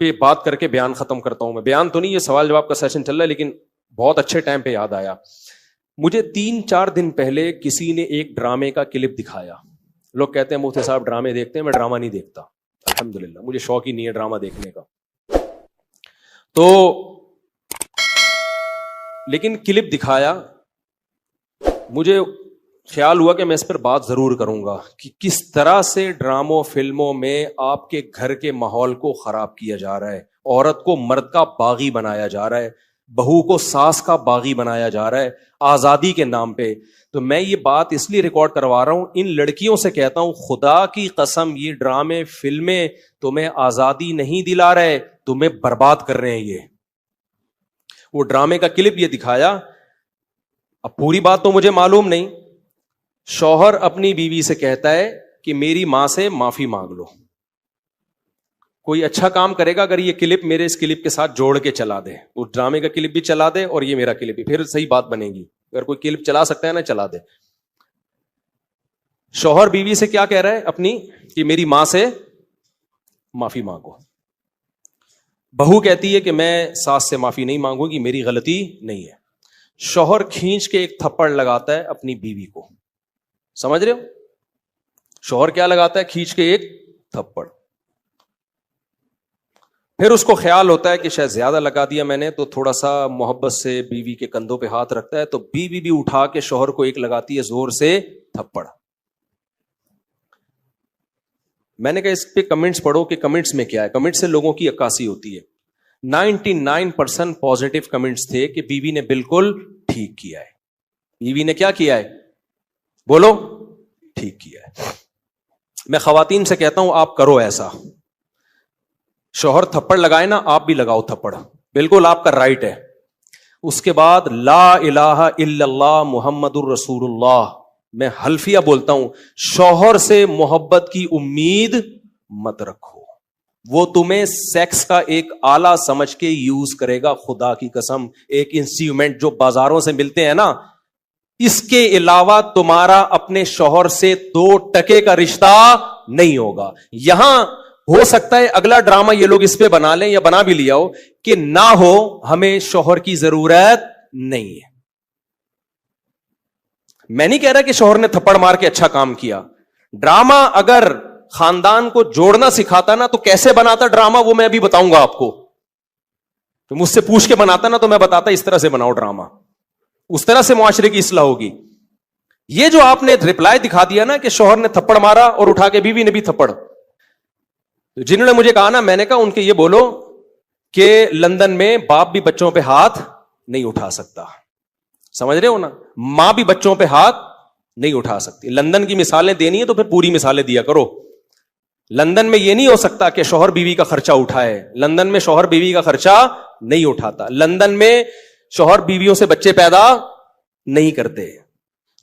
پہ بات کر کے بیان ختم کرتا ہوں. میں بیان تو نہیں, یہ سوال جواب کا سیشن چل رہا ہے, لیکن بہت اچھے ٹائم پہ یاد آیا مجھے. 3-4 دن پہلے کسی نے ایک ڈرامے کا کلپ دکھایا. لوگ کہتے ہیں مفتی صاحب ڈرامے دیکھتے ہیں, میں ڈرامہ نہیں دیکھتا الحمدللہ, مجھے شوق ہی نہیں ہے ڈرامہ دیکھنے کا. تو لیکن کلپ دکھایا, مجھے خیال ہوا کہ میں اس پر بات ضرور کروں گا کہ کس طرح سے ڈراموں فلموں میں آپ کے گھر کے ماحول کو خراب کیا جا رہا ہے, عورت کو مرد کا باغی بنایا جا رہا ہے, بہو کو ساس کا باغی بنایا جا رہا ہے آزادی کے نام پہ. تو میں یہ بات اس لیے ریکارڈ کروا رہا ہوں, ان لڑکیوں سے کہتا ہوں خدا کی قسم یہ ڈرامے فلمیں تمہیں آزادی نہیں دلا رہے, تمہیں برباد کر رہے ہیں. یہ وہ ڈرامے کا کلپ یہ دکھایا, اب پوری بات تو مجھے معلوم نہیں. شوہر اپنی بیوی سے کہتا ہے کہ میری ماں سے معافی مانگ لو. کوئی اچھا کام کرے گا اگر یہ کلپ میرے اس کلپ کے ساتھ جوڑ کے چلا دے, اس ڈرامے کا کلپ بھی چلا دے اور یہ میرا کلپ بھی, پھر صحیح بات بنے گی. اگر کوئی کلپ چلا سکتا ہے نا چلا دے. شوہر بیوی سے کیا کہہ رہا ہے اپنی, کہ میری ماں سے معافی مانگو. بہو کہتی ہے کہ میں ساس سے معافی نہیں مانگوں گی, میری غلطی نہیں ہے. شوہر کھینچ کے ایک تھپڑ لگاتا ہے اپنی بیوی کو. سمجھ رہے ہو, شوہر کیا لگاتا ہے, کھینچ کے ایک تھپڑ. پھر اس کو خیال ہوتا ہے کہ شاید زیادہ لگا دیا میں نے, تو تھوڑا سا محبت سے بیوی کے کندھوں پہ ہاتھ رکھتا ہے, تو بیوی بھی اٹھا کے شوہر کو ایک لگاتی ہے زور سے تھپڑ. میں نے کہا اس پہ کمنٹس پڑھو کہ کمنٹس میں کیا ہے. کمنٹس سے لوگوں کی عکاسی ہوتی ہے. 99% پازیٹیو کمنٹس تھے کہ بیوی نے بالکل ٹھیک کیا ہے. بیوی نے کیا کیا ہے, بولو, ٹھیک کیا ہے. میں خواتین سے کہتا ہوں آپ کرو ایسا, شوہر تھپڑ لگائے نا آپ بھی لگاؤ تھپڑ, بالکل آپ کا رائٹ ہے. اس کے بعد لا الہ الا اللہ محمد الرسول اللہ, میں حلفیہ بولتا ہوں, شوہر سے محبت کی امید مت رکھو, وہ تمہیں سیکس کا ایک آلہ سمجھ کے یوز کرے گا. خدا کی قسم, ایک انسٹرومنٹ جو بازاروں سے ملتے ہیں نا, اس کے علاوہ تمہارا اپنے شوہر سے 2% کا رشتہ نہیں ہوگا. یہاں ہو سکتا ہے اگلا ڈرامہ یہ لوگ اس پہ بنا لیں یا بنا بھی لیا ہو کہ نہ ہو, ہمیں شوہر کی ضرورت نہیں ہے. میں نہیں کہہ رہا کہ شوہر نے تھپڑ مار کے اچھا کام کیا. ڈرامہ اگر خاندان کو جوڑنا سکھاتا نا تو کیسے بناتا ڈرامہ, وہ میں ابھی بتاؤں گا آپ کو. تو مجھ سے پوچھ کے بناتا نا تو میں بتاتا اس طرح سے بناؤ ڈرامہ, اس طرح سے معاشرے کی اصلاح ہوگی. یہ جو آپ نے رپلائی دکھا دیا نا کہ شوہر نے تھپڑ مارا اور اٹھا کے بیوی نے بھی تھپڑ, جنہوں نے مجھے کہا نا, میں نے کہا ان کے یہ بولو کہ لندن میں باپ بھی بچوں پہ ہاتھ نہیں اٹھا سکتا. سمجھ رہے ہو نا, ماں بھی بچوں پہ ہاتھ نہیں اٹھا سکتی. لندن کی مثالیں دینی ہے تو پھر پوری مثالیں دیا کرو. لندن میں یہ نہیں ہو سکتا کہ شوہر بیوی کا خرچہ اٹھائے. لندن میں شوہر بیوی کا خرچہ نہیں اٹھاتا. لندن میں شوہر بیویوں سے بچے پیدا نہیں کرتے.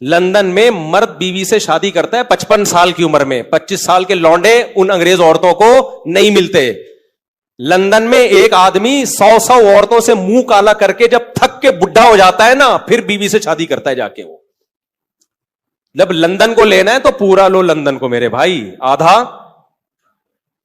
لندن میں مرد بیوی سے شادی کرتا ہے 55 سال کی عمر میں. 25 سال کے لونڈے ان انگریز عورتوں کو نہیں ملتے. لندن میں ایک آدمی 100 عورتوں سے منہ کالا کر کے جب تھک کے بڈھا ہو جاتا ہے نا, پھر بیوی سے شادی کرتا ہے جا کے. وہ جب لندن کو لینا ہے تو پورا لو لندن کو میرے بھائی, آدھا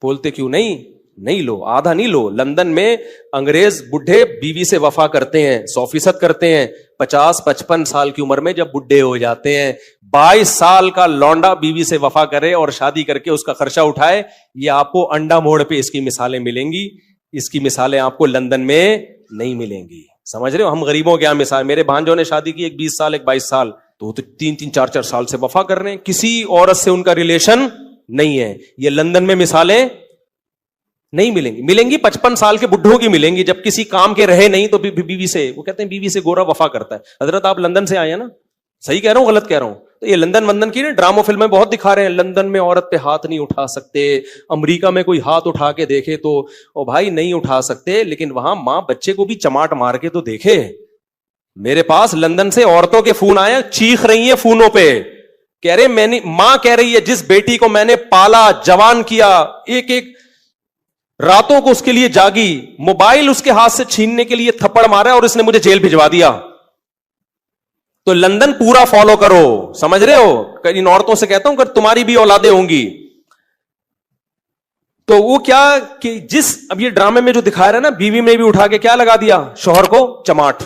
بولتے کیوں نہیں لو, آدھا نہیں لو. لندن میں انگریز بڈھے بیوی سے وفا کرتے ہیں, 100% کرتے ہیں. 50-55 سال کی عمر میں جب بڈھے ہو جاتے ہیں, 22 سال کا لونڈا بیوی سے وفا کرے اور شادی کر کے اس کا خرچہ اٹھائے. یہ آپ کو انڈا موڑ پہ اس کی مثالیں ملیں گی, اس کی مثالیں آپ کو لندن میں نہیں ملیں گی. سمجھ رہے ہو, ہم غریبوں کے یہاں مثال, میرے بھانجوں نے شادی کی, ایک 20 سال ایک 22 سال, تو 3-4 سال سے وفا کر رہے ہیں, کسی عورت سے ان کا ریلیشن نہیں ہے. یہ لندن میں مثالیں نہیں ملیں گی. ملیں گی 55 سال کے بڈھوں کی ملیں گی, جب کسی کام کے رہے نہیں تو بیوی سے, وہ کہتے ہیں بیوی سے گورا وفا کرتا ہے. حضرت آپ لندن سے آئے ہیں نا, صحیح کہہ رہا ہوں غلط کہہ رہا ہوں؟ تو یہ لندن کی نا ڈراموں فلمیں بہت دکھا رہے ہیں, لندن میں عورت پہ ہاتھ نہیں اٹھا سکتے. امریکہ میں کوئی ہاتھ اٹھا کے دیکھے تو او بھائی نہیں اٹھا سکتے, لیکن وہاں ماں بچے کو بھی چماٹ مار کے تو دیکھے. میرے پاس لندن سے عورتوں کے فون آئے, چیخ رہی ہیں فونوں پہ, کہہ رہے ماں کہہ رہی ہے جس بیٹی کو میں نے پالا جوان کیا, ایک راتوں کو اس کے لیے جاگی, موبائل اس کے ہاتھ سے چھیننے کے لیے تھپڑ مارا اور اس نے مجھے جیل بھجوا دیا. تو لندن پورا فالو کرو. سمجھ رہے ہو, ان عورتوں سے کہتا ہوں کہ تمہاری بھی اولادیں ہوں گی تو وہ کیا کہ جس اب یہ ڈرامے میں جو دکھا رہا ہے نا، بیوی نے بھی اٹھا کے کیا لگا دیا، شوہر کو چماٹ.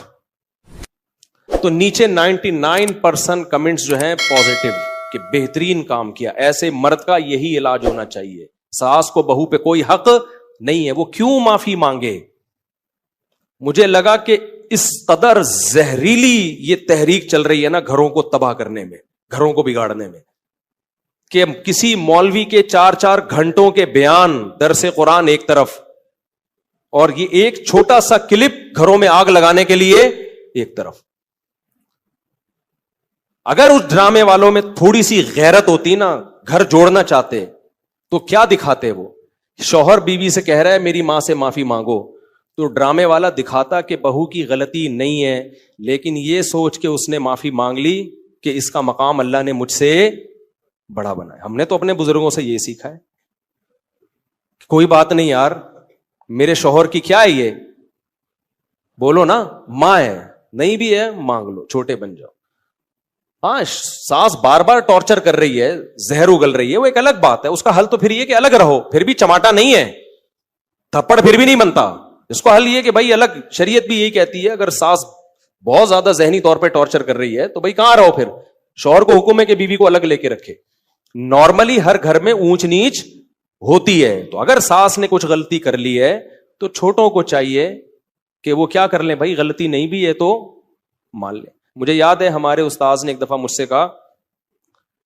تو نیچے 99% کمنٹس جو ہیں پازیٹو کہ بہترین کام کیا. ایسے مرد کا یہی علاج ہونا چاہیے. ساس کو بہو پہ کوئی حق نہیں ہے، وہ کیوں معافی مانگے. مجھے لگا کہ اس قدر زہریلی یہ تحریک چل رہی ہے نا گھروں کو تباہ کرنے میں، گھروں کو بگاڑنے میں، کہ کسی مولوی کے 4 گھنٹوں کے بیان، درس قرآن ایک طرف، اور یہ ایک چھوٹا سا کلپ گھروں میں آگ لگانے کے لیے ایک طرف. اگر اس ڈرامے والوں میں تھوڑی سی غیرت ہوتی نا، گھر جوڑنا چاہتے، تو کیا دکھاتے؟ وہ شوہر بیوی سے کہہ رہا ہے میری ماں سے معافی مانگو، تو ڈرامے والا دکھاتا کہ بہو کی غلطی نہیں ہے، لیکن یہ سوچ کے اس نے معافی مانگ لی کہ اس کا مقام اللہ نے مجھ سے بڑا بنایا. ہم نے تو اپنے بزرگوں سے یہ سیکھا ہے، کوئی بات نہیں یار، میرے شوہر کی کیا ہے، یہ بولو نا، ماں ہے، نہیں بھی ہے مانگ لو، چھوٹے بن جاؤ. ہاں ساس بار بار ٹارچر کر رہی ہے، زہر اگل رہی ہے، وہ ایک الگ بات ہے. اس کا حل تو پھر یہ کہ الگ رہو، پھر بھی چماٹا نہیں ہے، تھپڑ پھر بھی نہیں بنتا. اس کو حل یہ کہ بھائی الگ، شریعت بھی یہی کہتی ہے اگر ساس بہت زیادہ ذہنی طور پہ ٹارچر کر رہی ہے تو بھائی کہاں رہو، پھر شوہر کو حکم ہے کہ بیوی کو الگ لے کے رکھے. نارملی ہر گھر میں اونچ نیچ ہوتی ہے، تو اگر ساس نے کچھ غلطی کر لی ہے تو چھوٹوں کو چاہیے کہ وہ کیا کر لیں، بھائی غلطی نہیں بھی ہے تو مان لیں. مجھے یاد ہے ہمارے استاذ نے ایک دفعہ مجھ سے کہا،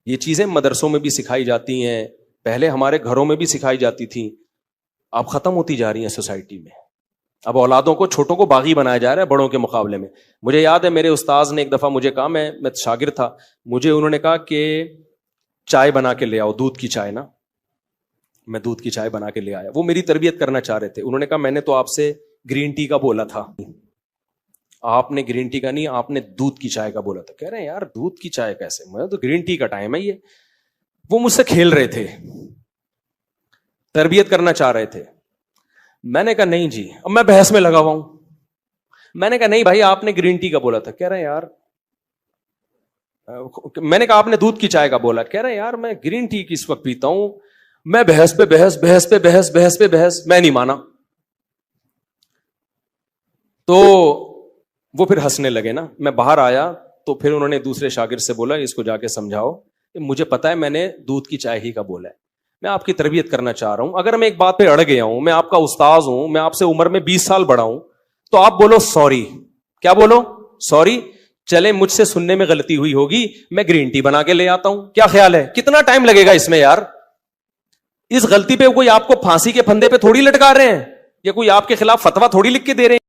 یہ چیزیں مدرسوں میں بھی سکھائی جاتی ہیں، پہلے ہمارے گھروں میں بھی سکھائی جاتی تھی، اب ختم ہوتی جا رہی ہیں سوسائٹی میں. اب اولادوں کو، چھوٹوں کو باغی بنایا جا رہا ہے بڑوں کے مقابلے میں. مجھے یاد ہے میرے استاذ نے ایک دفعہ مجھے کہا، میں شاگرد تھا، مجھے انہوں نے کہا کہ چائے بنا کے لے آؤ، دودھ کی چائے نا. میں دودھ کی چائے بنا کے لے آیا. وہ میری تربیت کرنا چاہ رہے تھے. انہوں نے کہا میں نے تو آپ سے گرین ٹی کا بولا تھا. آپ نے گرین ٹی کا نہیں، آپ نے دودھ کی چائے کا بولا تھا. کہہ رہے ہیں یار دودھ کی چائے کیسے، میں تو گرین ٹی کا ٹائم ہے یہ. وہ مجھ سے کھیل رہے تھے، تربیت کرنا چاہ رہے تھے. میں نے کہا نہیں جی، اب میں بحث میں لگا ہوا ہوں. میں نے کہا نہیں بھائی آپ نے گرین ٹی کا بولا تھا. کہہ رہے ہیں یار، میں نے کہا آپ نے دودھ کی چائے کا بولا. کہہ رہے ہیں یار میں گرین ٹی کس وقت پیتا ہوں، میں بحث پہ بحث، بحث پہ بحث، بحث پہ بحث، میں نہیں مانا. تو وہ پھر ہنسنے لگے نا. میں باہر آیا تو پھر انہوں نے دوسرے شاگرد سے بولا اس کو جا کے سمجھاؤ کہ مجھے پتا ہے میں نے دودھ کی چائے ہی کا بولا ہے، میں آپ کی تربیت کرنا چاہ رہا ہوں. اگر میں ایک بات پہ اڑ گیا ہوں، میں آپ کا استاذ ہوں، میں آپ سے عمر میں 20 سال بڑا ہوں، تو آپ بولو سوری. کیا بولو؟ سوری. چلے مجھ سے سننے میں غلطی ہوئی ہوگی، میں گرین ٹی بنا کے لے آتا ہوں. کیا خیال ہے؟ کتنا ٹائم لگے گا اس میں یار؟ اس غلطی پہ کوئی آپ کو پھانسی کے پھندے پہ تھوڑی لٹکا رہے ہیں، یا کوئی آپ کے خلاف فتویٰ تھوڑی لکھ کے دے رہے ہیں.